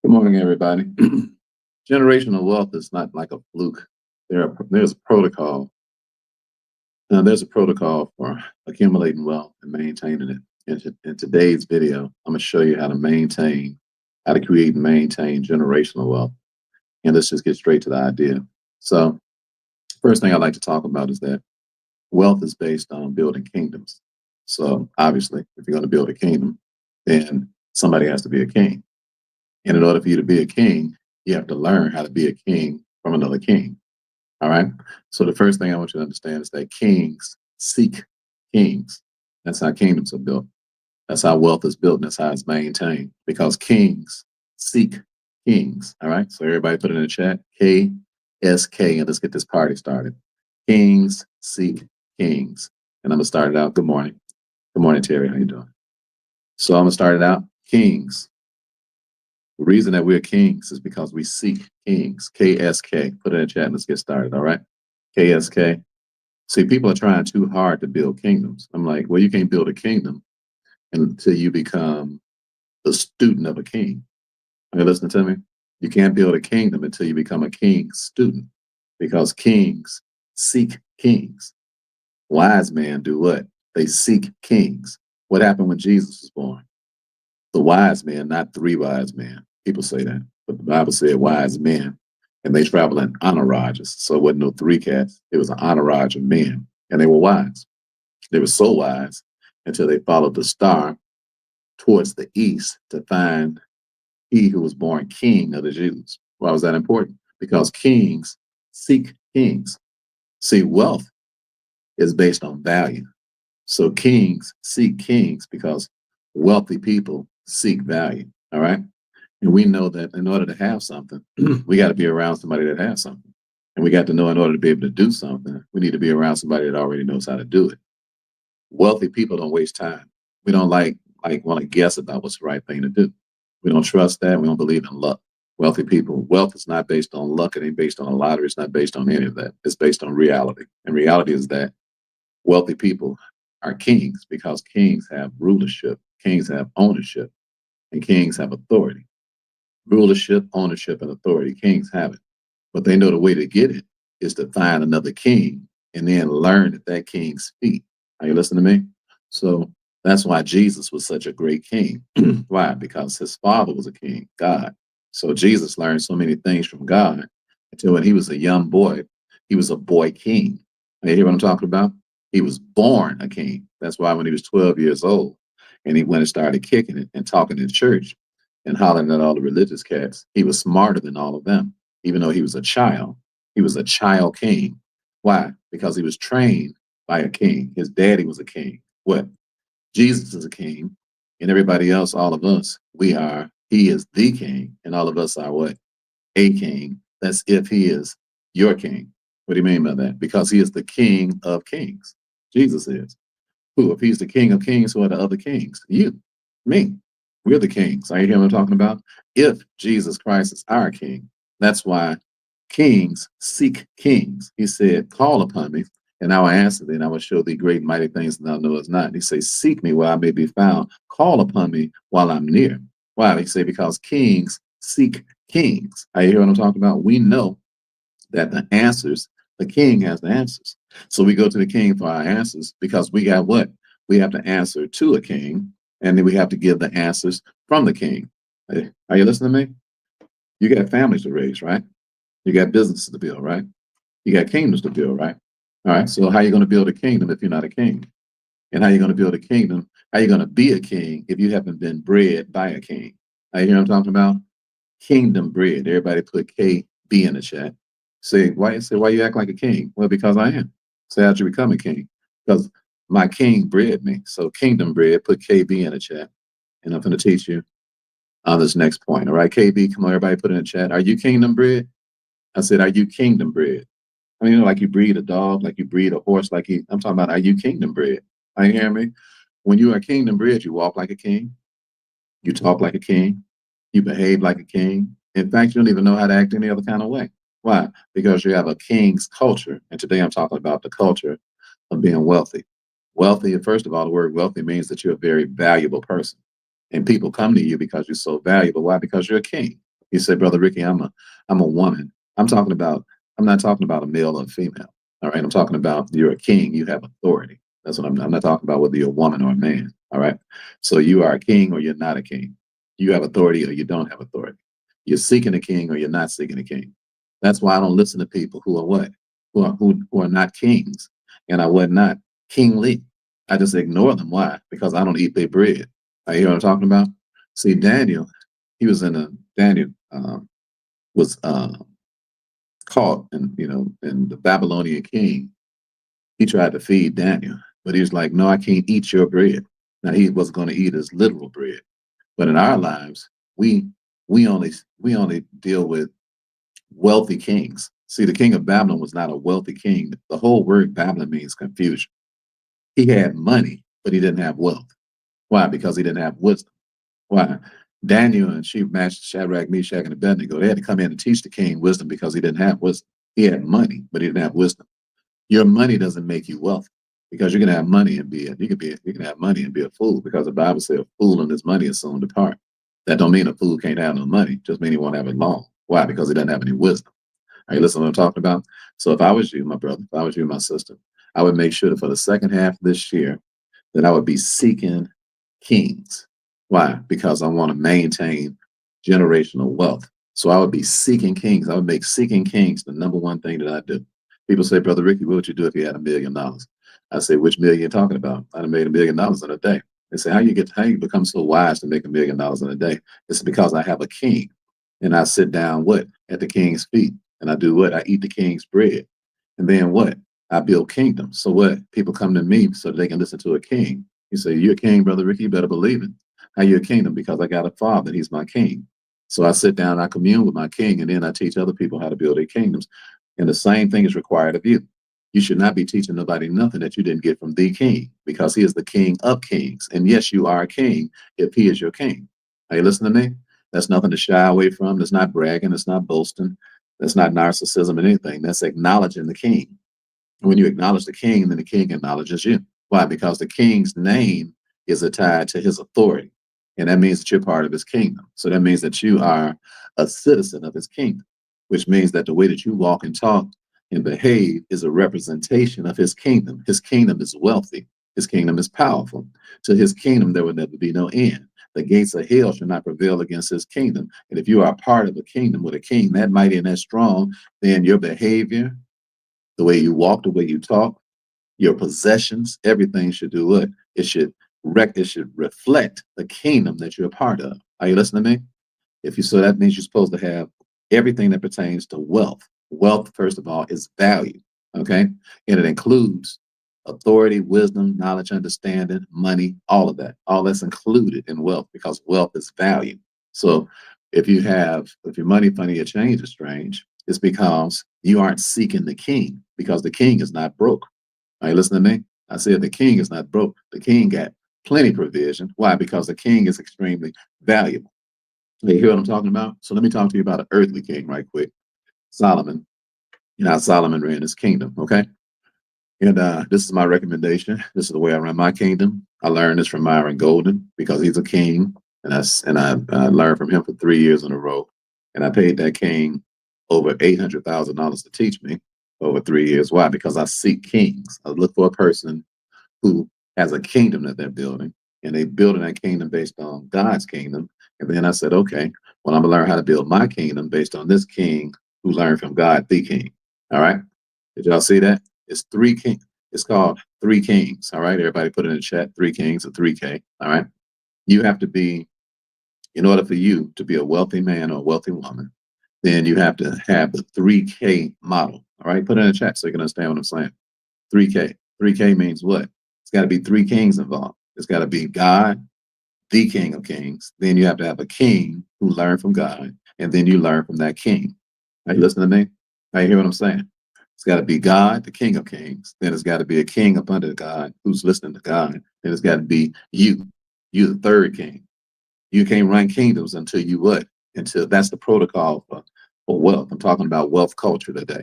Good morning, everybody. Generational wealth is not like a fluke. There's a protocol. Now, there's a protocol for accumulating wealth and maintaining it. In today's video, I'm going to show you how to create and maintain generational wealth. And let's just get straight to the idea. So, first thing I'd like to talk about is that wealth is based on building kingdoms. So, obviously, if you're going to build a kingdom, then somebody has to be a king. And in order for you to be a king, you have to learn how to be a king from another king. All right. So the first thing I want you to understand is that kings seek kings. That's how kingdoms are built. That's how wealth is built. And that's how it's maintained, because kings seek kings. All right. So everybody put it in the chat, KSK, and let's get this party started. Kings seek kings. And I'm going to start it out. Good morning. Good morning, Terry. How you doing? So I'm going to start it out. Kings. The reason that we're kings is because we seek kings. KSK. Put it in the chat and let's get started. All right. KSK. See, people are trying too hard to build kingdoms. I'm like, well, you can't build a kingdom until you become the student of a king. Are you listening to me? You can't build a kingdom until you become a king's student, because kings seek kings. Wise men do what? They seek kings. What happened when Jesus was born? The wise men, not three wise men. People say that, but the Bible said wise men, and they travel in entourages. So it wasn't no three cats. It was an entourage of men, and they were wise. They were so wise until they followed the star towards the east to find he who was born king of the Jews. Why was that important? Because kings seek kings. See, wealth is based on value. So kings seek kings because wealthy people seek value. All right. And we know that in order to have something, we got to be around somebody that has something. And we got to know, in order to be able to do something, we need to be around somebody that already knows how to do it. Wealthy people don't waste time. We don't like want to guess about what's the right thing to do. We don't trust that. We don't believe in luck. Wealthy people, wealth is not based on luck. It ain't based on a lottery. It's not based on any of that. It's based on reality. And reality is that wealthy people are kings, because kings have rulership, kings have ownership, and kings have authority. Rulership, ownership, and authority. Kings have it. But they know the way to get it is to find another king and then learn at that king's feet. Are you listening to me? So that's why Jesus was such a great king. Why? Because his father was a king, God. So Jesus learned so many things from God until when he was a young boy, he was a boy king. You hear what I'm talking about? He was born a king. That's why when he was 12 years old and he went and started kicking it and talking in church and hollering at all the religious cats, he was smarter than all of them. Even though he was a child king. Why? Because he was trained by a king. His daddy was a king. What? Jesus is a king, and everybody else, all of us, he is the king, and all of us are what? A king. That's if he is your king. What do you mean by that? Because he is the king of kings. Jesus is. Who? If he's the king of kings, who are the other kings? You, me. We're the kings. Are you hearing what I'm talking about? If Jesus Christ is our king, that's why kings seek kings. He said, call upon me, and I will answer thee, and I will show thee great and mighty things that thou knowest not. And he says, seek me while I may be found. Call upon me while I'm near. Why? He said, because kings seek kings. Are you hearing what I'm talking about? We know that the king has the answers. So we go to the king for our answers, because we got what? We have to answer to a king, and then we have to give the answers from the king. Are you listening to me? You got families to raise, right? You got businesses to build, right? You got kingdoms to build, right? All right. So how are you going to build a kingdom if you're not a king? And how are you going to build a kingdom? How are you going to be a king if you haven't been bred by a king? Are you hear what I'm talking about? Kingdom bred. Everybody put KB in the chat. Why you act like a king? Well, because I am. Say, how'd you become a king? Because my king bred me. So kingdom bred, put KB in the chat. And I'm going to teach you on this next point. All right, KB, come on, everybody put in the chat. Are you kingdom bred? I said, are you kingdom bred? I mean, like you breed a dog, like you breed a horse, I'm talking about, are you kingdom bred? Are you hearing me? When you are kingdom bred, you walk like a king. You talk like a king. You behave like a king. In fact, you don't even know how to act any other kind of way. Why? Because you have a king's culture. And today I'm talking about the culture of being wealthy. Wealthy, first of all, the word wealthy means that you're a very valuable person. And people come to you because you're so valuable. Why? Because you're a king. You say, Brother Ricky, I'm a woman. I'm talking about, I'm not talking about a male or a female. All right. I'm talking about you're a king. You have authority. That's what I'm not talking about whether you're a woman or a man. All right. So you are a king or you're not a king. You have authority or you don't have authority. You're seeking a king or you're not seeking a king. That's why I don't listen to people who are what? Who are not kings. And I was not kingly. I just ignore them. Why? Because I don't eat their bread. You hear what I'm talking about? See, Daniel, he was in a Daniel was caught, and and the Babylonian king, he tried to feed Daniel, but he was like, "No, I can't eat your bread." Now he wasn't going to eat his literal bread, but in our lives, we we only deal with wealthy kings. See, the king of Babylon was not a wealthy king. The whole word Babylon means confusion. He had money, but he didn't have wealth. Why? Because he didn't have wisdom. Why? Daniel and Chief Master Shadrach, Meshach, and Abednego, they had to come in and teach the king wisdom because he didn't have wisdom. He had money, but he didn't have wisdom. Your money doesn't make you wealthy because you can have money and you can have money and be a fool because the Bible says a fool and his money is soon depart. That don't mean a fool can't have no money, just mean he won't have it long. Why? Because he doesn't have any wisdom. Are you listening to what I'm talking about? So if I was you, my brother, if I was you, my sister, I would make sure that for the second half of this year, that I would be seeking kings. Why? Because I want to maintain generational wealth. So I would be seeking kings. I would make seeking kings the number one thing that I do. People say, Brother Ricky, what would you do if you had $1 million? I say, which million you talking about? I'd have made $1 million in a day. They say, how you become so wise to make $1 million in a day? It's because I have a king. And I sit down what? At the king's feet. And I do what? I eat the king's bread. And then what? I build kingdoms. So what? People come to me so they can listen to a king. You say, you're a king, Brother Ricky, you better believe it. How you a kingdom? Because I got a father, he's my king. So I sit down, I commune with my king, and then I teach other people how to build their kingdoms. And the same thing is required of you. You should not be teaching nobody nothing that you didn't get from the king, because he is the king of kings. And yes, you are a king if he is your king. Are you listening to me? That's nothing to shy away from. That's not bragging. That's not boasting. That's not narcissism or anything. That's acknowledging the king. When you acknowledge the king, then the king acknowledges you. Why? Because the king's name is tied to his authority. And that means that you're part of his kingdom. So that means that you are a citizen of his kingdom, which means that the way that you walk and talk and behave is a representation of his kingdom. His kingdom is wealthy. His kingdom is powerful. To his kingdom, there will never be no end. The gates of hell shall not prevail against his kingdom. And if you are part of a kingdom with a king that mighty and that strong, then your behavior, the way you walk, the way you talk, your possessions, everything should do what? It should reflect the kingdom that you're a part of. Are you listening to me? So that means you're supposed to have everything that pertains to wealth. Wealth, first of all, is value. Okay. And it includes authority, wisdom, knowledge, understanding, money, all of that. All that's included in wealth because wealth is value. So if your money funny, your change is strange, it's because you aren't seeking the king, because the king is not broke. Are you listening to me? I said the king is not broke. The king got plenty provision. Why? Because the king is extremely valuable. You hear what I'm talking about? So let me talk to you about an earthly king right quick. Solomon. You know how Solomon ran his kingdom, okay? And this is my recommendation. This is the way I run my kingdom. I learned this from Myron Golden because he's a king, and I learned from him for 3 years in a row. And I paid that king over $800,000 to teach me over 3 years. Why? Because I seek kings. I look for a person who has a kingdom that they're building, and they building that kingdom based on God's kingdom. And then I said, okay, well, I'm gonna learn how to build my kingdom based on this king who learned from God, the king. All right. Did y'all see that? It's three king. It's called Three Kings. All right. Everybody put it in the chat. Three Kings or 3K. All right. You have to be, in order for you to be a wealthy man or a wealthy woman, then you have to have the 3K model. All right. Put it in the chat so you can understand what I'm saying. 3K. 3K means what? It's got to be three kings involved. It's got to be God, the King of Kings. Then you have to have a king who learned from God, and then you learn from that king. Are you listening to me? Are you hear what I'm saying? It's got to be God, the King of Kings. Then it's got to be a king up under God who's listening to God. Then it's got to be you. You the third king. You can't run kingdoms until you what? Until that's the protocol for wealth. I'm talking about wealth culture today.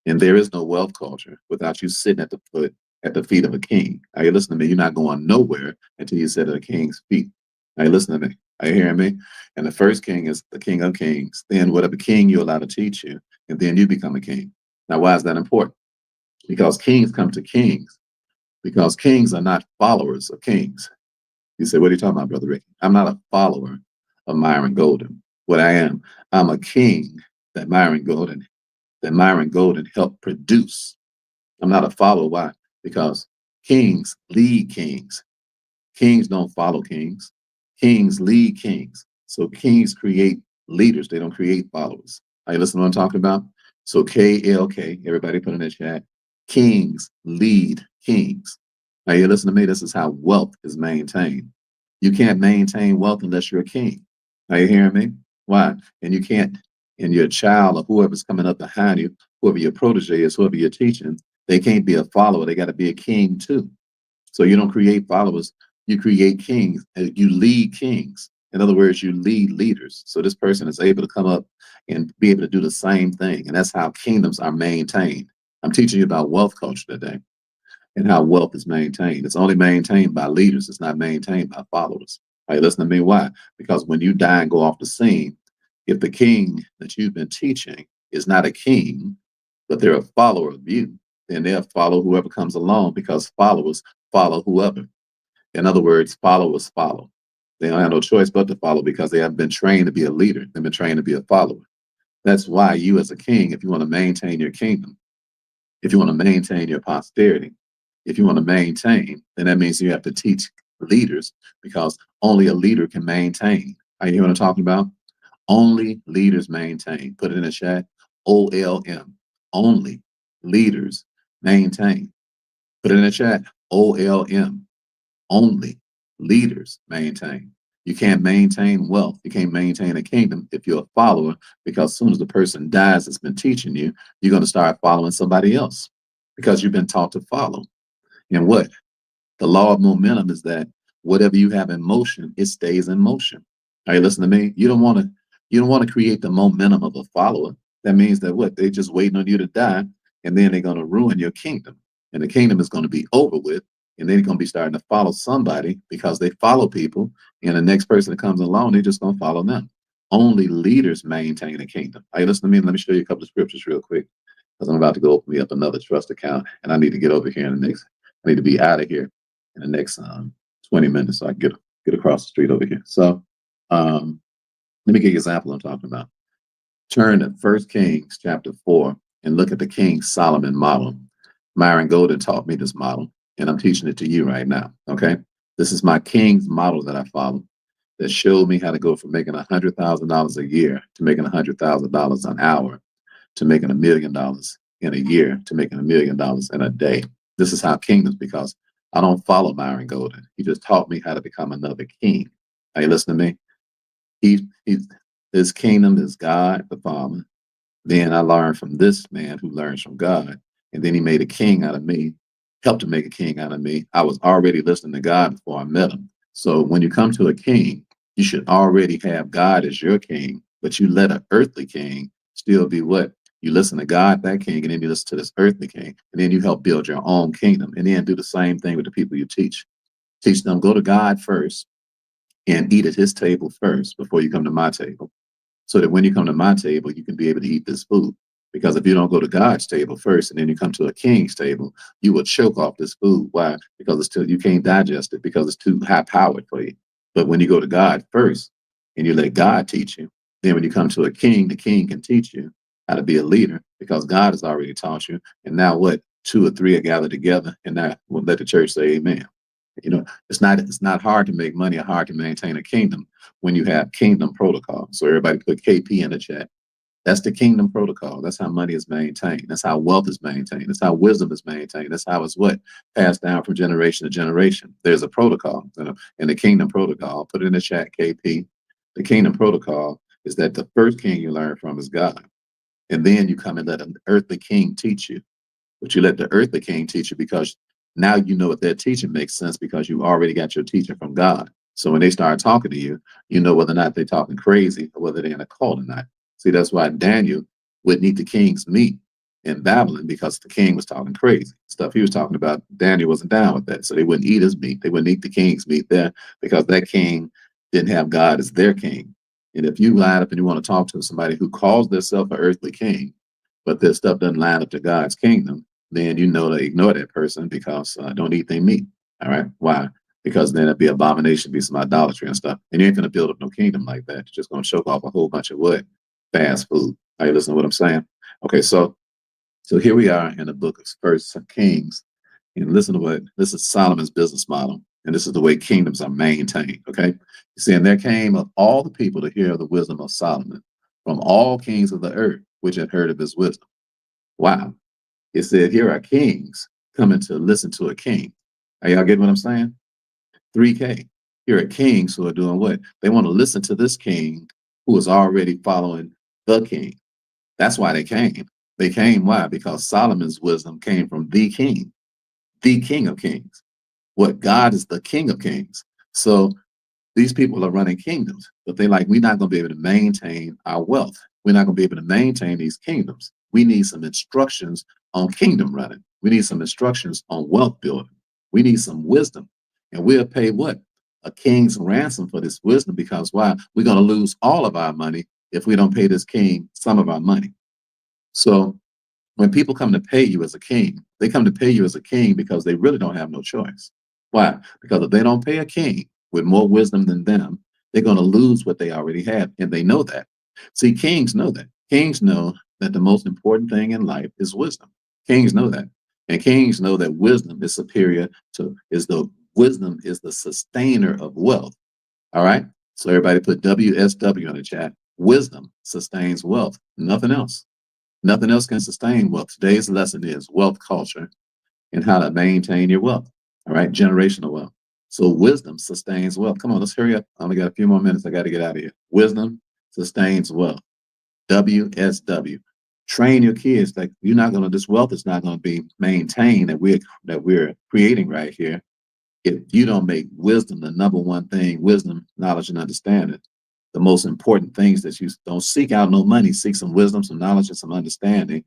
And there is no wealth culture without you sitting at the feet of a king. Are you listening to me? You're not going nowhere until you sit at a king's feet. Are you listening to me? Are you hearing me? And the first king is the king of kings. Then whatever king you allow to teach you, and then you become a king. Now, why is that important? Because kings come to kings, because kings are not followers of kings. You say, what are you talking about, Brother Ricky? I'm not a follower of Myron Golden. What I am, I'm a king that Myron Golden helped produce. I'm not a follower. Why? Because kings lead kings. Kings don't follow kings. Kings lead kings. So kings create leaders. They don't create followers. Are you listening to what I'm talking about? So KLK, everybody put in the chat. Kings lead kings. Now you listen to me. This is how wealth is maintained. You can't maintain wealth unless you're a king. Are you hearing me? Why? And you can't, and your child or whoever's coming up behind you, whoever your protege is, whoever you're teaching, they can't be a follower. They got to be a king too. So you don't create followers, you create kings, and you lead kings. In other words, you lead leaders. So this person is able to come up and be able to do the same thing. And that's how kingdoms are maintained. I'm teaching you about wealth culture today and how wealth is maintained. It's only maintained by leaders. It's not maintained by followers. Are you listening to me? Why? Because when you die and go off the scene, if the king that you've been teaching is not a king, but they're a follower of you, then they'll follow whoever comes along because followers follow whoever. In other words, followers follow. They don't have no choice but to follow because they haven't been trained to be a leader. They've been trained to be a follower. That's why you as a king, if you want to maintain your kingdom, if you want to maintain your posterity, if you want to maintain, then that means you have to teach leaders because only a leader can maintain. Are you hearing what I'm talking about? Only leaders maintain. Put it in the chat. OLM. Only leaders maintain. Put it in the chat. OLM. Only leaders maintain. You can't maintain wealth. You can't maintain a kingdom if you're a follower, because as soon as the person dies that's been teaching you, you're going to start following somebody else because you've been taught to follow. And what? The law of momentum is that whatever you have in motion, it stays in motion. Are you listening to me? You don't want to create the momentum of a follower. That means that what? They're just waiting on you to die, and then they're going to ruin your kingdom. And the kingdom is going to be over with, and then they're going to be starting to follow somebody because they follow people, and the next person that comes along, they're just going to follow them. Only leaders maintain a kingdom. Are you listening to me? Let me show you a couple of scriptures real quick, because I'm about to go open me up another trust account, and I need to get over here in the next. I need to be out of here in the next 20 minutes so I can get across the street over here. So let me give you an example I'm talking about. Turn to 1 Kings chapter 4 and look at the King Solomon model. Myron Golden taught me this model, and I'm teaching it to you right now. Okay. This is my King's model that I follow that showed me how to go from making $100,000 a year to making $100,000 an hour to making $1 million in a year to making $1 million in a day. This is how kingdoms, because I don't follow Myron Golden. He just taught me how to become another king. Are you listening to me? His kingdom is God the Father. Then I learned from this man who learns from God. And then he made a king out of me, helped to make a king out of me. I was already listening to God before I met him. So when you come to a king, you should already have God as your king, but you let an earthly king still be what? You listen to God, that king, and then you listen to this earthly king, and then you help build your own kingdom. And then do the same thing with the people you teach. Teach them, go to God first and eat at his table first before you come to my table. So that when you come to my table, you can be able to eat this food. Because if you don't go to God's table first and then you come to a king's table, you will choke off this food. Why? Because you can't digest it because it's too high powered for you. But when you go to God first and you let God teach you, then when you come to a king, the king can teach you how to be a leader because God has already taught you. And now what? 2 or 3 are gathered together, and now we'll let the church say amen. You know, it's not hard to make money or hard to maintain a kingdom when you have kingdom protocol. So everybody put KP in the chat. That's the kingdom protocol. That's how money is maintained. That's how wealth is maintained. That's how wisdom is maintained. That's how it's what? Passed down from generation to generation. There's a protocol in the kingdom protocol. Put it in the chat, KP. The kingdom protocol is that the first king you learn from is God. And then you come and let an earthly king teach you. But you let the earthly king teach you because now you know what their teaching makes sense because you already got your teaching from God. So when they start talking to you, you know whether or not they're talking crazy or whether they're in a cult or not. See, that's why Daniel wouldn't eat the king's meat in Babylon because the king was talking crazy. Stuff he was talking about, Daniel wasn't down with that. So they wouldn't eat his meat. They wouldn't eat the king's meat there because that king didn't have God as their king. And if you line up and you want to talk to somebody who calls themselves an earthly king, but their stuff doesn't line up to God's kingdom, then you know to ignore that person because don't eat their meat. All right. Why? Because then it'd be abomination, be some idolatry and stuff. And you ain't going to build up no kingdom like that. You're just going to choke off a whole bunch of what? Fast food. Are you listening to what I'm saying? Okay. So here we are in the book of First Kings. And listen to what this is Solomon's business model. And this is the way kingdoms are maintained. Okay. You see, and there came of all the people to hear of the wisdom of Solomon from all kings of the earth, which had heard of his wisdom. Wow. It said, here are kings coming to listen to a king. Are y'all getting what I'm saying? 3K. Here are kings who are doing what? They want to listen to this king who is already following the king. That's why they came. They came, why? Because Solomon's wisdom came from the king of kings. What? God is the king of kings. So these people are running kingdoms, but they're like, we're not going to be able to maintain our wealth. We're not going to be able to maintain these kingdoms. We need some instructions on kingdom running. We need some instructions on wealth building. We need some wisdom. And we'll pay what? A king's ransom for this wisdom, because why? We're going to lose all of our money if we don't pay this king some of our money. So when people come to pay you as a king, they come to pay you as a king because they really don't have no choice. Why? Because if they don't pay a king with more wisdom than them, they're going to lose what they already have. And they know that. See, kings know that. Kings know that the most important thing in life is wisdom. Kings know that. And kings know that wisdom is superior to, wisdom is the sustainer of wealth. All right. So everybody put WSW in the chat. Wisdom sustains wealth, nothing else. Nothing else can sustain wealth. Today's lesson is wealth culture and how to maintain your wealth. All right, generational wealth. So wisdom sustains wealth. Come on, let's hurry up. I only got a few more minutes. I got to get out of here. Wisdom sustains wealth. WSW. Train your kids that you're not going to. This wealth is not going to be maintained that we're creating right here if you don't make wisdom the number one thing. Wisdom, knowledge, and understanding. The most important things that you don't seek out no money, seek some wisdom, some knowledge, and some understanding.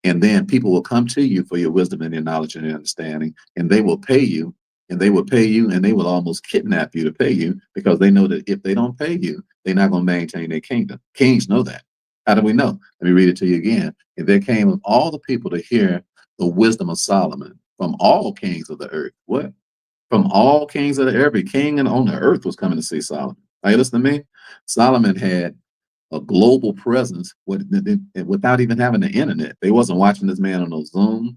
And then people will come to you for your wisdom and your knowledge and your understanding, and they will pay you, and they will pay you, and they will almost kidnap you to pay you, because they know that if they don't pay you, they're not going to maintain their kingdom. Kings know that. How do we know? Let me read it to you again. And there came of all the people to hear the wisdom of Solomon from all kings of the earth. What? From all kings of the earth. Every king on the earth was coming to see Solomon. Are you listening to me? Solomon had a global presence without even having the internet. They wasn't watching this man on no Zoom.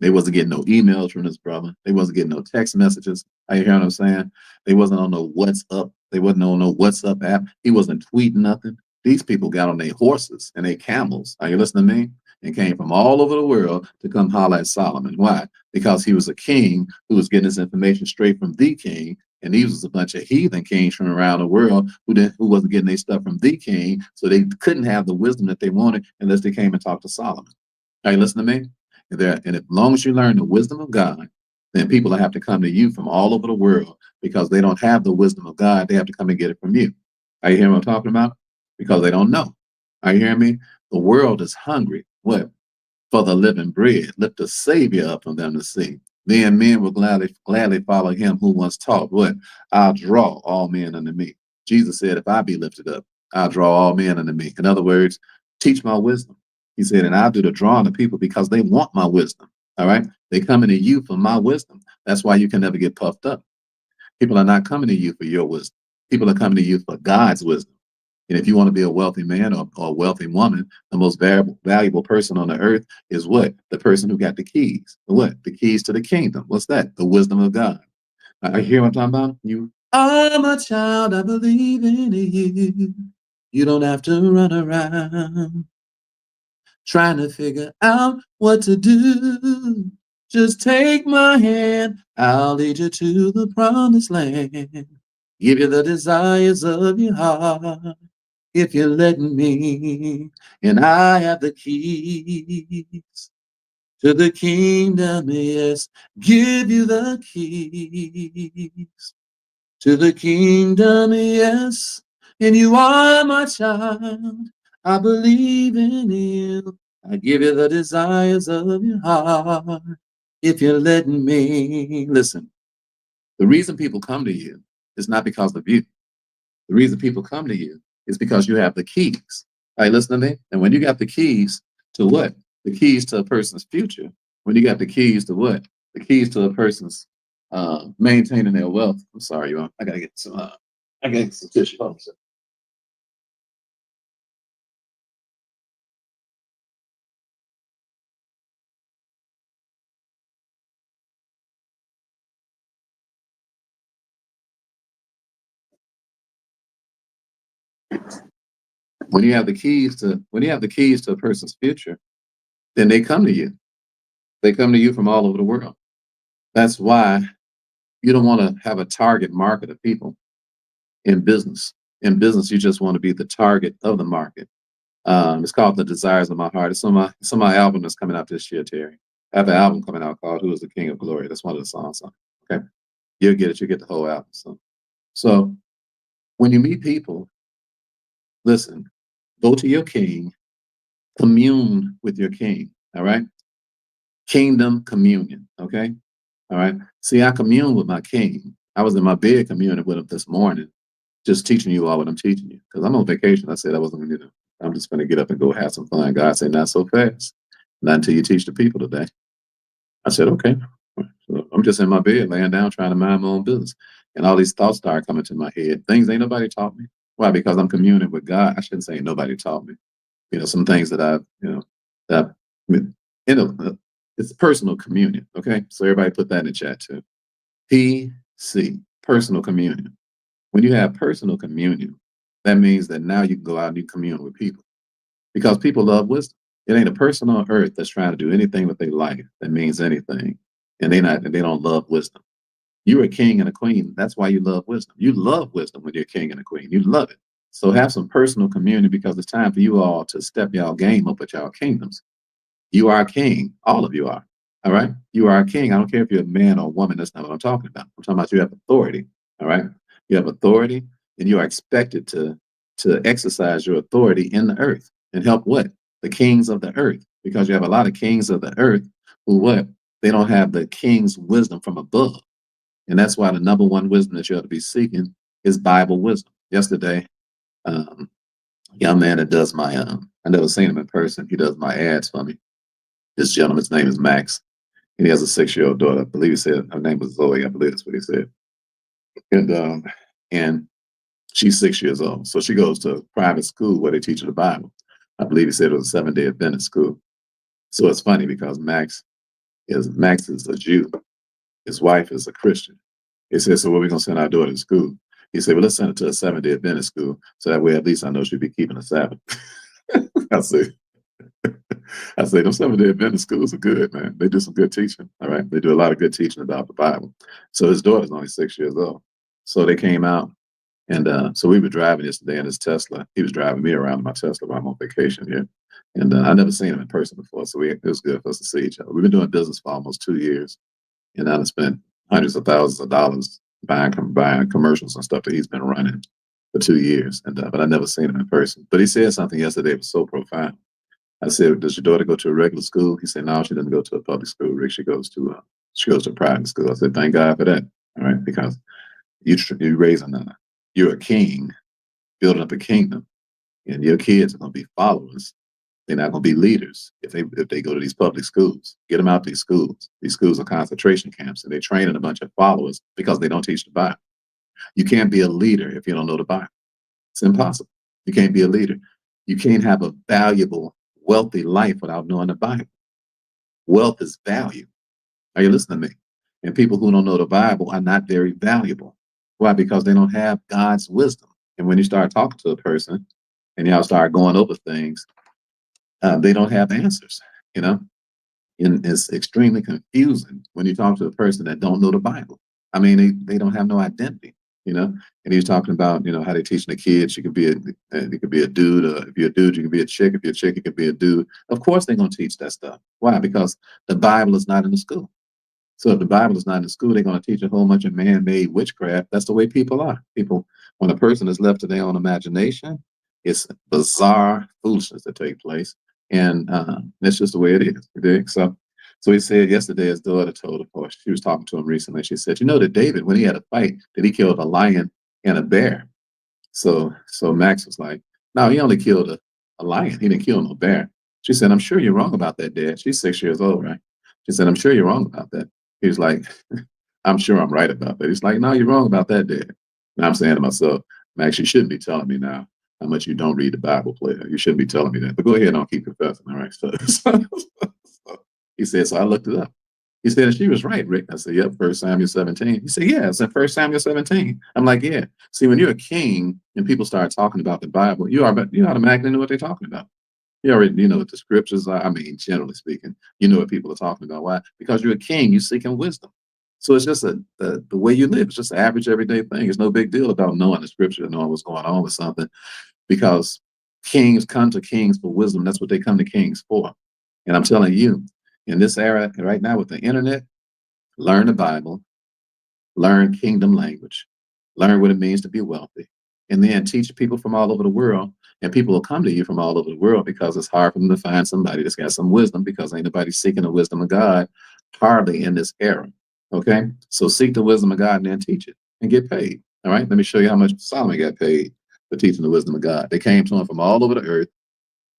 They wasn't getting no emails from this brother. They wasn't getting no text messages. Are you hearing what I'm saying? They wasn't on no WhatsApp. They wasn't on no WhatsApp app. He wasn't tweeting nothing. These people got on their horses and their camels. Are you listening to me? And came from all over the world to come holler at Solomon. Why? Because he was a king who was getting his information straight from the king. And these was a bunch of heathen kings from around the world who wasn't getting their stuff from the king. So they couldn't have the wisdom that they wanted unless they came and talked to Solomon. Are you listening to me? And as long as you learn the wisdom of God, then people will have to come to you from all over the world, because they don't have the wisdom of God. They have to come and get it from you. Are you hearing what I'm talking about? Because they don't know. Are you hearing me? The world is hungry. What? For the living bread. Lift a savior up from them to see. Then men will gladly follow him who once taught. What? I'll draw all men unto me. Jesus said, if I be lifted up, I'll draw all men unto me. In other words, teach my wisdom. He said, and I'll do the drawing of people because they want my wisdom. All right. They coming to you for my wisdom. That's why you can never get puffed up. People are not coming to you for your wisdom. People are coming to you for God's wisdom. And if you want to be a wealthy man or a wealthy woman, the most valuable person on the earth is what? The person who got the keys. What? The keys to the kingdom. What's that? The wisdom of God. I hear what I'm talking about? You are my child. I believe in you. You don't have to run around trying to figure out what to do. Just take my hand. I'll lead you to the promised land. Give you the desires of your heart. If you're letting me, and I have the keys to the kingdom, yes, give you the keys to the kingdom, yes, and you are my child. I believe in you. I give you the desires of your heart. If you're letting me, listen, the reason people come to you is not because of you. The reason people come to you is because you have the keys. All right, listen to me. And when you got the keys to what? The keys to a person's future. When you got the keys to what? The keys to a person's maintaining their wealth. I'm sorry, you all. I gotta get some. I gotta get some tissue. Hold on a second. When you have the keys to a person's future, then they come to you. They come to you from all over the world. That's why you don't want to have a target market of people in business. In business, you just want to be the target of the market. It's called The Desires of My Heart. It's on my album that's coming out this year, Terry. I have an album coming out called Who is the King of Glory? That's one of the songs on it. Okay. You'll get it. You'll get the whole album. So when you meet people, listen, go to your king, commune with your king. All right. Kingdom communion. Okay. All right. See, I commune with my king. I was in my bed communing with him this morning, just teaching you all what I'm teaching you. Because I'm on vacation. I said I wasn't going to do. I'm just going to get up and go have some fun. God said, not so fast. Not until you teach the people today. I said, okay. So I'm just in my bed, laying down, trying to mind my own business. And all these thoughts start coming to my head. Things ain't nobody taught me. Why? Because I'm communing with God. I shouldn't say nobody taught me. Some things that that, you know, it's personal communion. Okay. So everybody put that in the chat too. PC, personal communion. When you have personal communion, that means that now you can go out and you commune with people because people love wisdom. It ain't a person on earth that's trying to do anything with their life that means anything, and they don't love wisdom. You're a king and a queen. That's why you love wisdom. You love wisdom when you're a king and a queen. You love it. So have some personal communion because it's time for you all to step y'all game up with y'all kingdoms. You are a king. All of you are. All right. You are a king. I don't care if you're a man or a woman. That's not what I'm talking about. I'm talking about you have authority. All right. You have authority, and you are expected to exercise your authority in the earth and help what? The kings of the earth. Because you have a lot of kings of the earth who what? They don't have the king's wisdom from above. And that's why the number one wisdom that you ought to be seeking is Bible wisdom. Yesterday, a young man that does my I never seen him in person. He does my ads for me. This gentleman's name is Max. And he has a 6-year-old daughter. I believe he said her name was Zoe. I believe that's what he said. And she's 6 years old. So she goes to a private school where they teach her the Bible. I believe he said it was a 7-day Adventist school. So it's funny because Max is a Jew. His wife is a Christian. He said, so what are we going to send our daughter to school? He said, well, let's send her to a 7-day Adventist school. So that way, at least I know she'll be keeping the Sabbath. I said, them 7-day Adventist schools are good, man. They do some good teaching. All right. They do a lot of good teaching about the Bible. So his daughter's only 6 years old. So they came out. And so we were driving yesterday in his Tesla. He was driving me around in my Tesla while I'm on vacation here. And I never seen him in person before. So it was good for us to see each other. We've been doing business for almost 2 years. And I've spent hundreds of thousands of dollars buying commercials and stuff that he's been running for 2 years. And but I never seen him in person. But he said something yesterday that was so profound. I said, does your daughter go to a regular school? He said, no, she doesn't go to a public school, Rick. She goes to a private school. I said, thank God for that. All right. Because you're raising you're a king, building up a kingdom, and your kids are going to be followers. They're not going to be leaders if they go to these public schools. Get them out these schools. These schools are concentration camps, and they're training a bunch of followers because they don't teach the Bible. You can't be a leader if you don't know the Bible. It's impossible. You can't be a leader. You can't have a valuable, wealthy life without knowing the Bible. Wealth is value. Are you listening to me? And people who don't know the Bible are not very valuable. Why? Because they don't have God's wisdom. And when you start talking to a person and y'all start going over things, they don't have answers, and it's extremely confusing when you talk to a person that don't know the Bible. I mean, they don't have no identity, and he's talking about, how they teaching the kids. You could be a dude, or if you're a dude, you can be a chick. If you're a chick, you can be a dude. Of course, they're going to teach that stuff. Why? Because the Bible is not in the school. So if the Bible is not in the school, they're going to teach a whole bunch of man-made witchcraft. That's the way people are. People, when a person is left to their own imagination, it's bizarre foolishness that take place. And that's just the way it is. So he said yesterday his daughter told him, or she was talking to him recently, she said, that David, when he had a fight, that he killed a lion and a bear. So Max was like, no, he only killed a lion. He didn't kill no bear. She said, I'm sure you're wrong about that, Dad. She's 6 years old, right? She said, I'm sure you're wrong about that. He was like, I'm sure I'm right about that. He's like, no, you're wrong about that, Dad. And I'm saying to myself, Max, you shouldn't be telling me now how much you don't read the Bible, player. You shouldn't be telling me that. But go ahead and I'll keep confessing. All right. So he said, so I looked it up. He said, she was right, Rick. I said, yep, 1 Samuel 17. He said, yeah, it's in 1 Samuel 17. I'm like, yeah. See, when you're a king and people start talking about the Bible, you automatically know what they're talking about. You already know what the scriptures are. I mean, generally speaking, you know what people are talking about. Why? Because you're a king, you're seeking wisdom. So it's just the way you live. It's just an average everyday thing. It's no big deal about knowing the scripture and knowing what's going on with something, because kings come to kings for wisdom. That's what they come to kings for. And I'm telling you, in this era right now with the internet, learn the Bible, learn kingdom language, learn what it means to be wealthy, and then teach people from all over the world. And people will come to you from all over the world because it's hard for them to find somebody that's got some wisdom, because ain't nobody seeking the wisdom of God hardly in this era. Okay. So seek the wisdom of God and then teach it and get paid. All right. Let me show you how much Solomon got paid for teaching the wisdom of God. They came to him from all over the earth.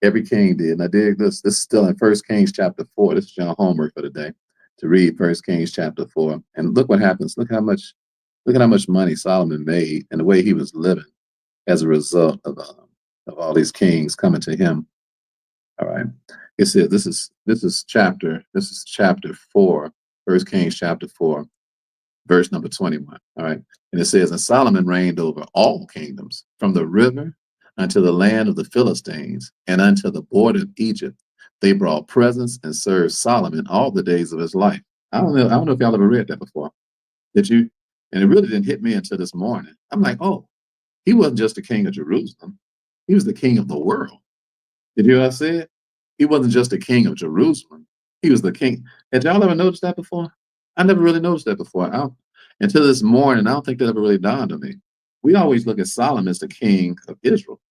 Every king did. And I dig this. This is still in 1 Kings chapter 4. This is your homework for the day, to read 1 Kings chapter 4. And look what happens. Look at how much money Solomon made and the way he was living as a result of all these kings coming to him. All right. It says this is chapter 4, 1 Kings chapter 4, verse number 21. All right. And it says, and Solomon reigned over all kingdoms, from the river unto the land of the Philistines, and unto the border of Egypt. They brought presents and served Solomon all the days of his life. I don't know if y'all ever read that before. Did you? And it really didn't hit me until this morning. I'm like, oh, he wasn't just the king of Jerusalem. He was the king of the world. Did you hear what I said? He wasn't just the king of Jerusalem. He was the king. Had y'all ever noticed that before? I never really noticed that before. Until this morning, I don't think that ever really dawned on me. We always look at Solomon as the king of Israel.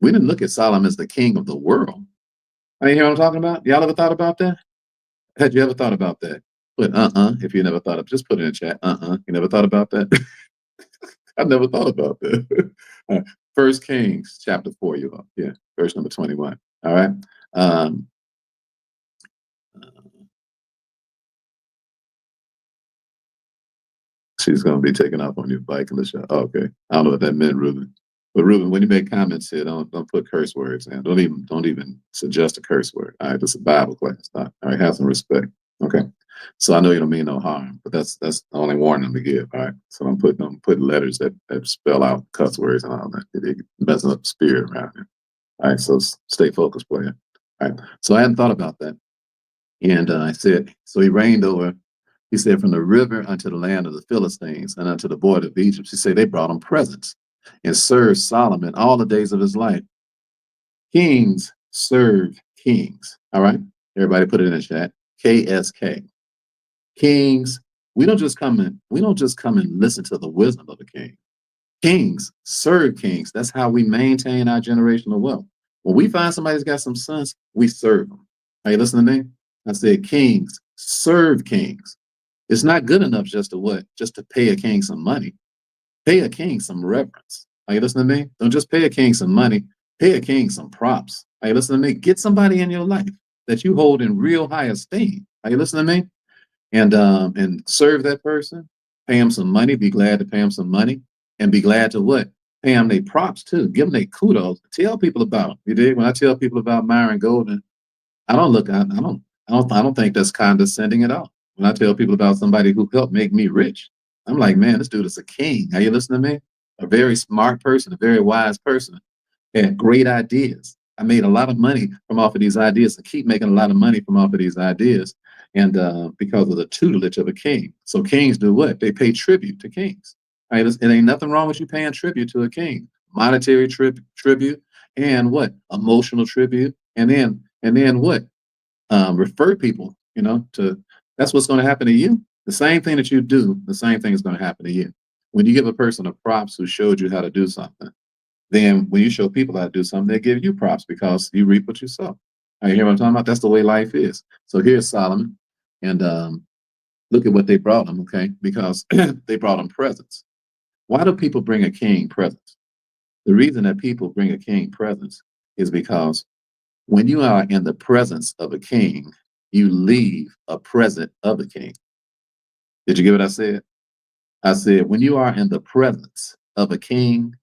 We didn't look at Solomon as the king of the world. You hear what I'm talking about? Y'all ever thought about that? Had you ever thought about that? Put if you never thought of, just put it in the chat. You never thought about that? I never thought about that. First Kings chapter 4, you all. Yeah, verse number 21. All right. Um, she's going to be taking off on your bike in the show. Oh, okay. I don't know what that meant, Ruben. But Ruben, when you make comments here, don't put curse words in. Don't even suggest a curse word. All right, this is a Bible class. All right, have some respect. Okay. So I know you don't mean no harm, but that's the only warning I'm gonna give. All right. So I'm putting letters that spell out cuss words and all that. It messes up the spirit around here. All right. So stay focused, player. All right. So I hadn't thought about that. And I said, so he reigned over, he said, from the river unto the land of the Philistines and unto the border of Egypt. He said they brought him presents and served Solomon all the days of his life. Kings serve kings. All right. Everybody put it in the chat. KSK. Kings, we don't just come and listen to the wisdom of the king. Kings serve kings. That's how we maintain our generational wealth. When we find somebody's got some sons, we serve them. Are you listening to me? I said kings serve kings. It's not good enough just to pay a king some money. Pay a king some reverence. Are you listening to me? Don't just pay a king some money. Pay a king some props. Are you listening to me? Get somebody in your life that you hold in real high esteem. Are you listening to me? And serve that person, pay them some money, be glad to pay them some money, and be glad to what? Pay them their props too, give them their kudos, tell people about them. You dig? When I tell people about Myron Golden, I don't think that's condescending at all. When I tell people about somebody who helped make me rich, I'm like, man, this dude is a king. Are you listening to me? A very smart person, a very wise person, had great ideas. I made a lot of money from off of these ideas. I keep making a lot of money from off of these ideas. And because of the tutelage of a king. So kings do what? They pay tribute to kings. Right? It ain't nothing wrong with you paying tribute to a king. Monetary tribute, and what? Emotional tribute. And then what? Refer people, to, that's what's going to happen to you. The same thing that you do, the same thing is going to happen to you. When you give a person a props who showed you how to do something, then when you show people how to do something, they give you props because you reap what you sow. You hear what I'm talking about? That's the way life is. So here's Solomon, and look at what they brought him, okay? Because they brought him presents. Why do people bring a king presents? The reason that people bring a king presence is because when you are in the presence of a king, you leave a present of a king. Did you get what I said? I said, when you are in the presence of a king,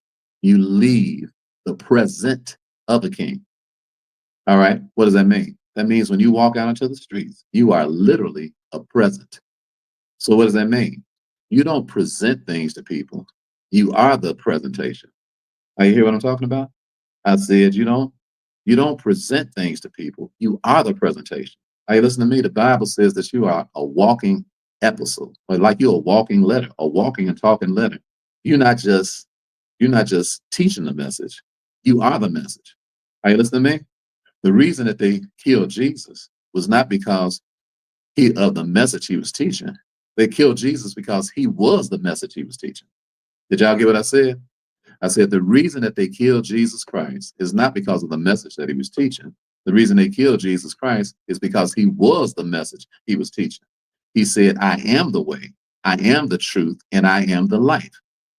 you leave the present of a king. All right. What does that mean? That means when you walk out into the streets, you are literally a present. So what does that mean? You don't present things to people. You are the presentation. Are you hear what I'm talking about? I said you don't present things to people. You are the presentation. Hey, listen to me. The Bible says that you are a walking epistle, or like you're a walking letter, a walking and talking letter. You're not just you're not just teaching the message. You are the message. Are you listening to me? The reason that they killed Jesus was not because he of the message he was teaching. They killed Jesus because he was the message he was teaching. Did y'all get what I said? I said the reason that they killed Jesus Christ is not because of the message that he was teaching. The reason they killed Jesus Christ is because he was the message he was teaching. He said, I am the way, I am the truth, and I am the life.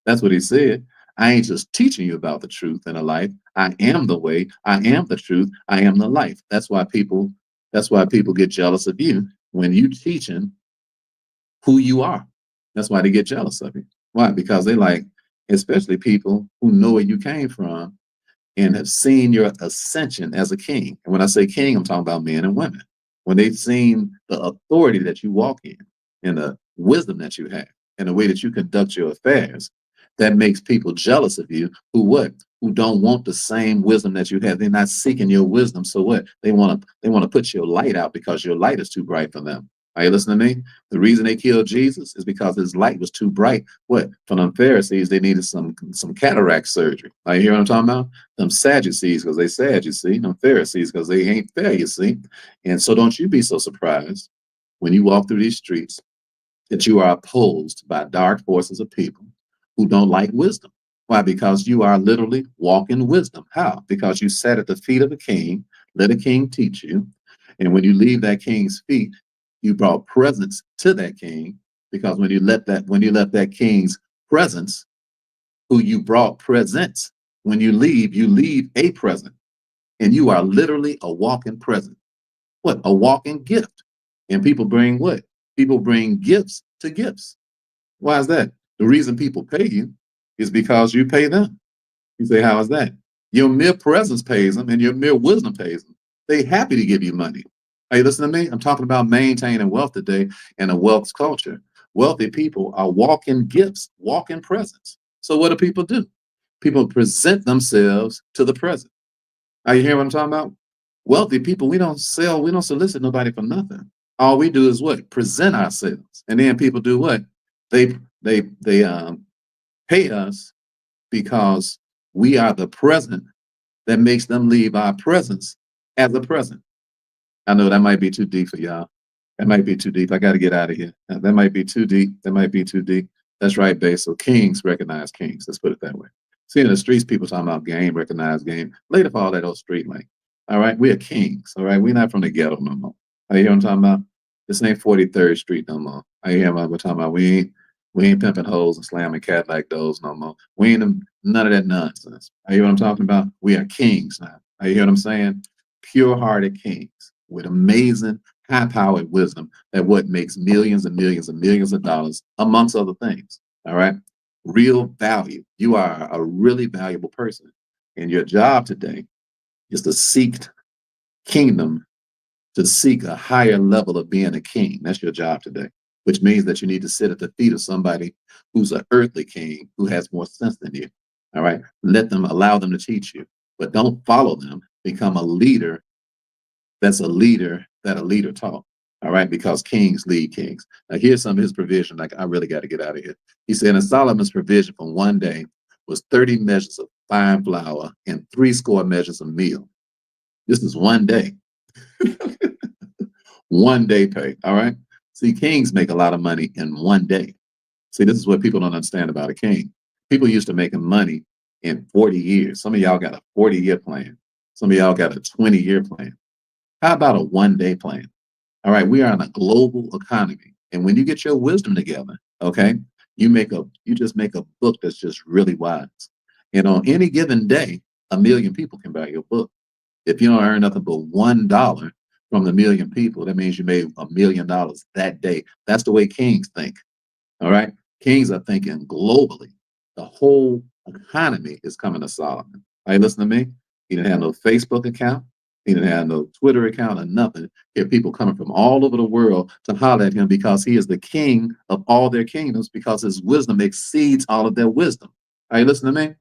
That's what he said. I ain't just teaching you about the truth and the life. I am the way, I am the truth, I am the life. That's why people get jealous of you when you teaching who you are. That's why they get jealous of you. Why? Because they like, especially people who know where you came from and have seen your ascension as a king. And when I say king, I'm talking about men and women. When they've seen the authority that you walk in and the wisdom that you have and the way that you conduct your affairs, that makes people jealous of you who what? Who don't want the same wisdom that you have. They're not seeking your wisdom. So what? They want to put your light out because your light is too bright for them. Are you listening to me? The reason they killed Jesus is because his light was too bright. What? For them Pharisees, they needed some cataract surgery. Are you hear what I'm talking about? Them Sadducees, because they sad, you see. Them Pharisees, because they ain't fair, you see. And so don't you be so surprised when you walk through these streets that you are opposed by dark forces of people who don't like wisdom. Why? Because you are literally walking wisdom. How? Because you sat at the feet of a king, let a king teach you. And when you leave that king's feet, you brought presence to that king. Because when you left that king's presence, who you brought presents, when you leave a present. And you are literally a walking present. What? A walking gift. And people bring what? People bring gifts to gifts. Why is that? The reason people pay you is because you pay them. You say, how is that? Your mere presence pays them and your mere wisdom pays them. They happy to give you money. Hey, listen to me. I'm talking about maintaining wealth today and a wealth culture. Wealthy people are walking gifts, walking presence. So what do people do? People present themselves to the present. Are you hearing what I'm talking about? Wealthy people, we don't solicit nobody for nothing. All we do is what? Present ourselves. And then people do what? They pay us because we are the present that makes them leave our presence as a present. I know that might be too deep for y'all. That might be too deep. I got to get out of here. That might be too deep. That might be too deep. That's right, babe. So kings recognize kings. Let's put it that way. See, in the streets, people talking about game, recognize game. Later for all that old street like. All right, we are kings. All right, we're not from the ghetto no more. Are you hear what I'm talking about? This ain't 43rd Street no more. Are you hear what we're talking about? We ain't pimping hoes and slamming cat like those no more. We ain't none of that nonsense. Are you hear what I'm talking about? We are kings now. Are you hear what I'm saying? Pure-hearted kings with amazing, high-powered wisdom that what makes millions and millions and millions of dollars, amongst other things. All right? Real value. You are a really valuable person. And your job today is to seek kingdom, to seek a higher level of being a king. That's your job today, which means that you need to sit at the feet of somebody who's an earthly king who has more sense than you. All right? Allow them to teach you, but don't follow them. Become a leader that's a leader that a leader taught. All right, because kings lead kings. Now, here's some of his provision. Like, I really got to get out of here. He said, and Solomon's provision from one day was 30 measures of fine flour and 60 measures of meal. This is one day. One day pay. All right. See, kings make a lot of money in one day. See, this is what people don't understand about a king. People used to making money in 40 years. Some of y'all got a 40-year plan. Some of y'all got a 20-year plan. How about a one-day plan? All right, we are in a global economy. And when you get your wisdom together, okay, you just make a book that's just really wise. And on any given day, 1 million people can buy your book. If you don't earn nothing but $1 from the 1 million people, that means you made $1 million that day. That's the way kings think. All right. Kings are thinking globally. The whole economy is coming to Solomon. Are you listening to me? He didn't have no Facebook account. He didn't have no Twitter account or nothing. He had people coming from all over the world to holler at him because he is the king of all their kingdoms, because his wisdom exceeds all of their wisdom. Are you listening to me?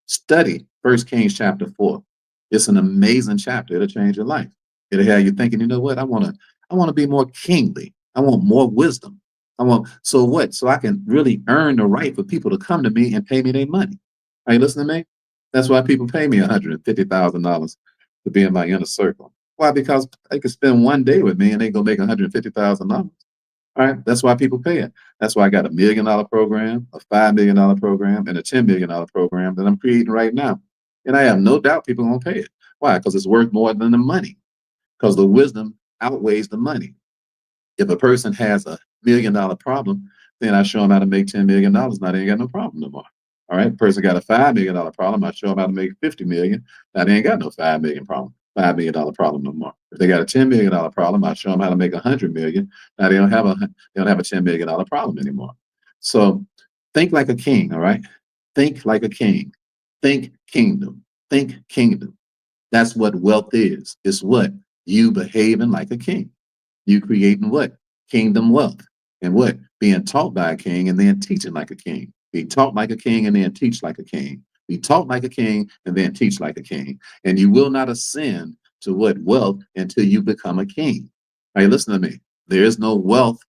Study 1 Kings chapter 4. It's an amazing chapter. It'll change your life. It'll have you thinking, you know what? I want to be more kingly. I want more wisdom. I want, so what? So I can really earn the right for people to come to me and pay me their money. Are you listening to me? That's why people pay me $150,000 to be in my inner circle. Why? Because they can spend one day with me and they go make $150,000. All right. That's why people pay it. That's why I got $1 million program, a $5 million program, and a $10 million program that I'm creating right now. And I have no doubt people are going to pay it. Why? Because it's worth more than the money. Because the wisdom outweighs the money. If a person has $1 million problem, then I show them how to make $10 million. Now they ain't got no problem no more. All right. Person got a $5 million problem. I show them how to make 50 million. Now they ain't got no 5 million problem. $5 million problem no more. If they got a $10 million problem, I show them how to make 100 million. Now they don't have a $10 million problem anymore. So think like a king. All right. Think like a king. Think kingdom. Think kingdom. That's what wealth is. It's what? You behaving like a king. You creating what? Kingdom wealth. And what? Being taught by a king and then teaching like a king. Be taught like a king and then teach like a king. Be taught like a king and then teach like a king. And you will not ascend to what? Wealth until you become a king. Are you listening to me? There is no wealth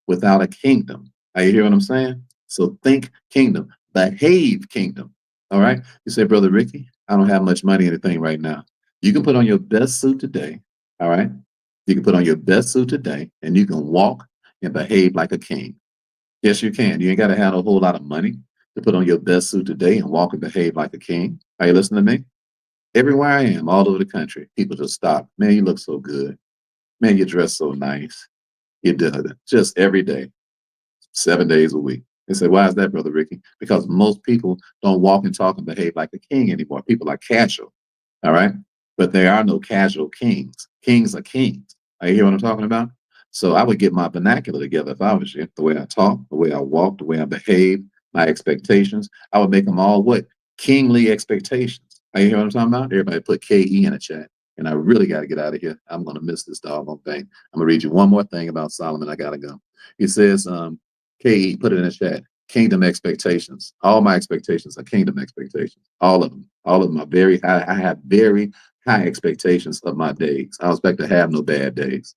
without a kingdom. Are you hear what I'm saying? So think kingdom. Behave kingdom. All right. You say, Brother Ricky, I don't have much money or anything right now. You can put on your best suit today. All right. You can put on your best suit today and you can walk and behave like a king. Yes, you can. You ain't got to have a whole lot of money to put on your best suit today and walk and behave like a king. Are you listening to me? Everywhere I am, all over the country, people just stop. Man, you look so good. Man, you dress so nice. You do it just every day, 7 days a week. They say, why is that, Brother Ricky? Because most people don't walk and talk and behave like a king anymore. People are casual. All right. But there are no casual kings. Kings are kings. Are you hear what I'm talking about? So I would get my vernacular together if I was you. The way I talk, the way I walk, the way I behave, my expectations. I would make them all what? Kingly expectations. Are you hear what I'm talking about? Everybody put KE in the chat. And I really got to get out of here. I'm going to miss this doggone thing. I'm going to read you one more thing about Solomon. I got to go. He says, KE, put it in the chat. Kingdom expectations. All my expectations are kingdom expectations. All of them. All of them are very high. I have very high expectations of my days. I don't expect to have no bad days.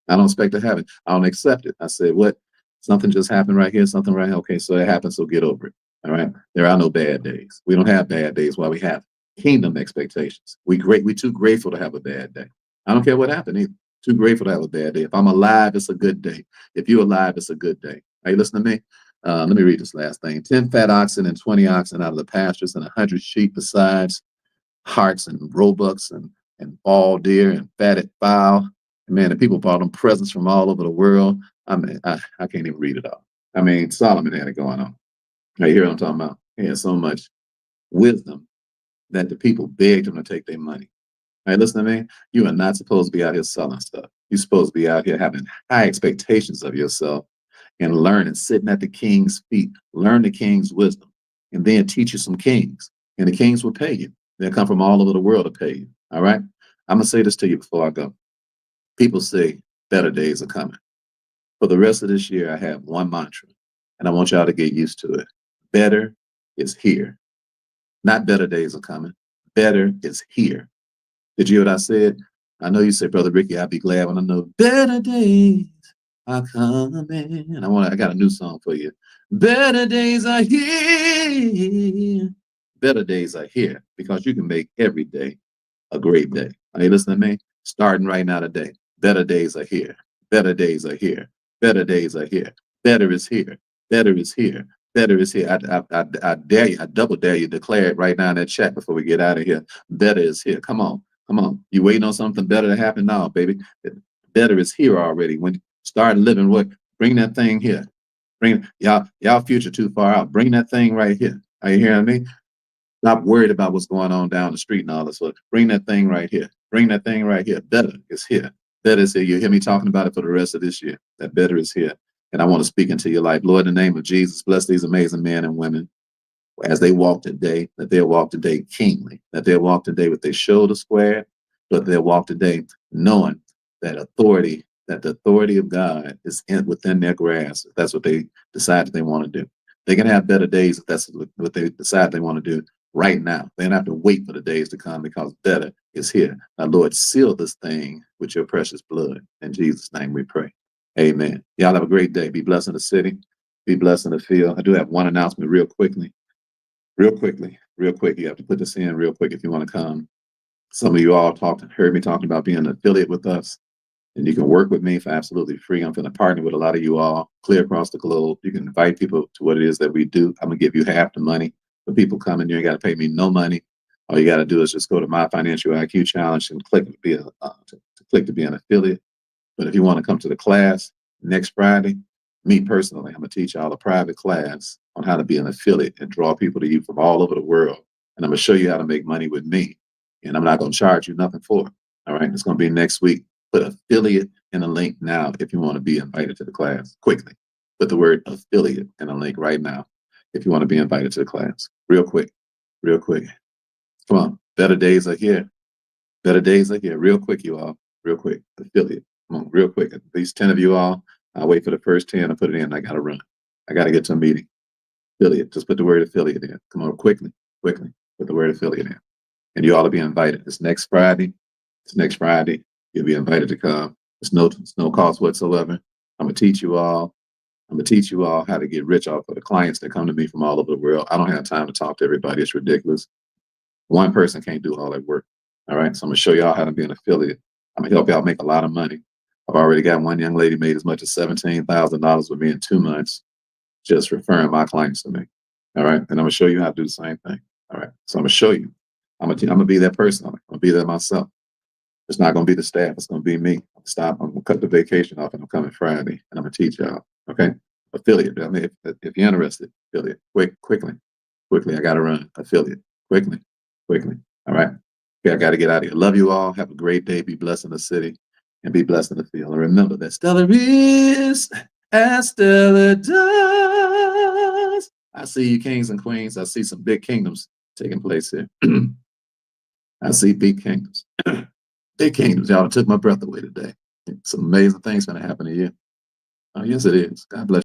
I don't expect to have it. I don't accept it. I said, what? Something just happened right here. Something right here. Okay, so it happened. So get over it. All right. There are no bad days. We don't have bad days while we have kingdom expectations. We too grateful to have a bad day. I don't care what happened either. Too grateful to have a bad day. If I'm alive, it's a good day. If you're alive, it's a good day. Are you listening to me? Let me read this last thing. 10 fat oxen and 20 oxen out of the pastures and 100 sheep besides harts and roebucks and ball deer and fatted fowl. And man, the people brought them presents from all over the world. I mean, I can't even read it all. I mean, Solomon had it going on. You hear what I'm talking about? He had so much wisdom that the people begged him to take their money. All right, listen to me. You are not supposed to be out here selling stuff. You're supposed to be out here having high expectations of yourself and learning, sitting at the king's feet, learn the king's wisdom, and then teach you some kings. And the kings will pay you. They'll come from all over the world to pay you. All right. I'm going to say this to you before I go. People say better days are coming. For the rest of this year, I have one mantra, and I want y'all to get used to it. Better is here. Not better days are coming. Better is here. Did you hear what I said? I know you say, Brother Ricky, I'll be glad when I know better days are coming. I got a new song for you. Better days are here. Better days are here because you can make every day a great day. Are you listening to me? Starting right now today. Better days are here. Better days are here. Better days are here. Better is here. Better is here. Better is here. I dare you. I double dare you. Declare it right now in that chat before we get out of here. Better is here. Come on. Come on. You waiting on something better to happen now, baby. Better is here already. When you start living, what? Bring that thing here. Bring y'all future too far out. Bring that thing right here. Are you hearing me? Stop worried about what's going on down the street and all this. So bring that thing right here. Bring that thing right here. Better is here. Better is here. You hear me talking about it for the rest of this year. That better is here. And I want to speak into your life. Lord, in the name of Jesus, bless these amazing men and women as they walk today, that they'll walk today kingly, that they'll walk today with their shoulders squared, but they'll walk today knowing that the authority of God is within their grasp. If that's what they decide that they want to do. They can have better days if that's what they decide they want to do right now. They don't have to wait for the days to come because better is here. Now, Lord, seal this thing with your precious blood. In Jesus' name we pray. Amen. Y'all have a great day. Be blessed in the city. Be blessed in the field. I do have one announcement real quickly. Real quick. You have to put this in real quick if you want to come. Some of you all heard me talking about being an affiliate with us, and you can work with me for absolutely free. I'm going to partner with a lot of you all clear across the globe. You can invite people to what it is that we do. I'm going to give you half the money for people coming. You ain't got to pay me no money. All you got to do is just go to my financial IQ challenge and click to be an affiliate. But if you want to come to the class next Friday, me personally, I'm going to teach y'all a private class on how to be an affiliate and draw people to you from all over the world. And I'm going to show you how to make money with me. And I'm not going to charge you nothing for it. All right. It's going to be next week. Put affiliate in a link now if you want to be invited to the class quickly. Put the word affiliate in a link right now if you want to be invited to the class. Real quick. Come on. Better days are here. Better days are here. Real quick, you all. Real quick. Affiliate. Come on, real quick. At least 10 of you all. I'll wait for the first 10 to put it in. I got to run. I got to get to a meeting. Affiliate. Just put the word affiliate in. Come on, quickly. Put the word affiliate in. And you all to be invited. It's next Friday. You'll be invited to come. It's no cost whatsoever. I'm going to teach you all. How to get rich off of the clients that come to me from all over the world. I don't have time to talk to everybody. It's ridiculous. One person can't do all that work. All right. So I'm going to show y'all how to be an affiliate. I'm going to help y'all make a lot of money. I've already got one young lady made as much as $17,000 with me in 2 months, just referring my clients to me. All right. And I'm going to show you how to do the same thing. All right. So I'm going to show you. I'm going to be that person. I'm going to be there myself. It's not going to be the staff. It's going to be me. I'm going to cut the vacation off and I'm coming Friday and I'm going to teach y'all. Okay. Affiliate. I mean, if you're interested, affiliate. Quickly. I got to run. Affiliate. Quickly. All right. Okay, I got to get out of here. Love you all. Have a great day. Be blessed in the city and be blessed in the field. And remember that stellar is as stellar does. I see you kings and queens. I see some big kingdoms taking place here. I see big kingdoms. Big kingdoms. Y'all took my breath away today. Some amazing things going to happen to you. Yes, it is. God bless you.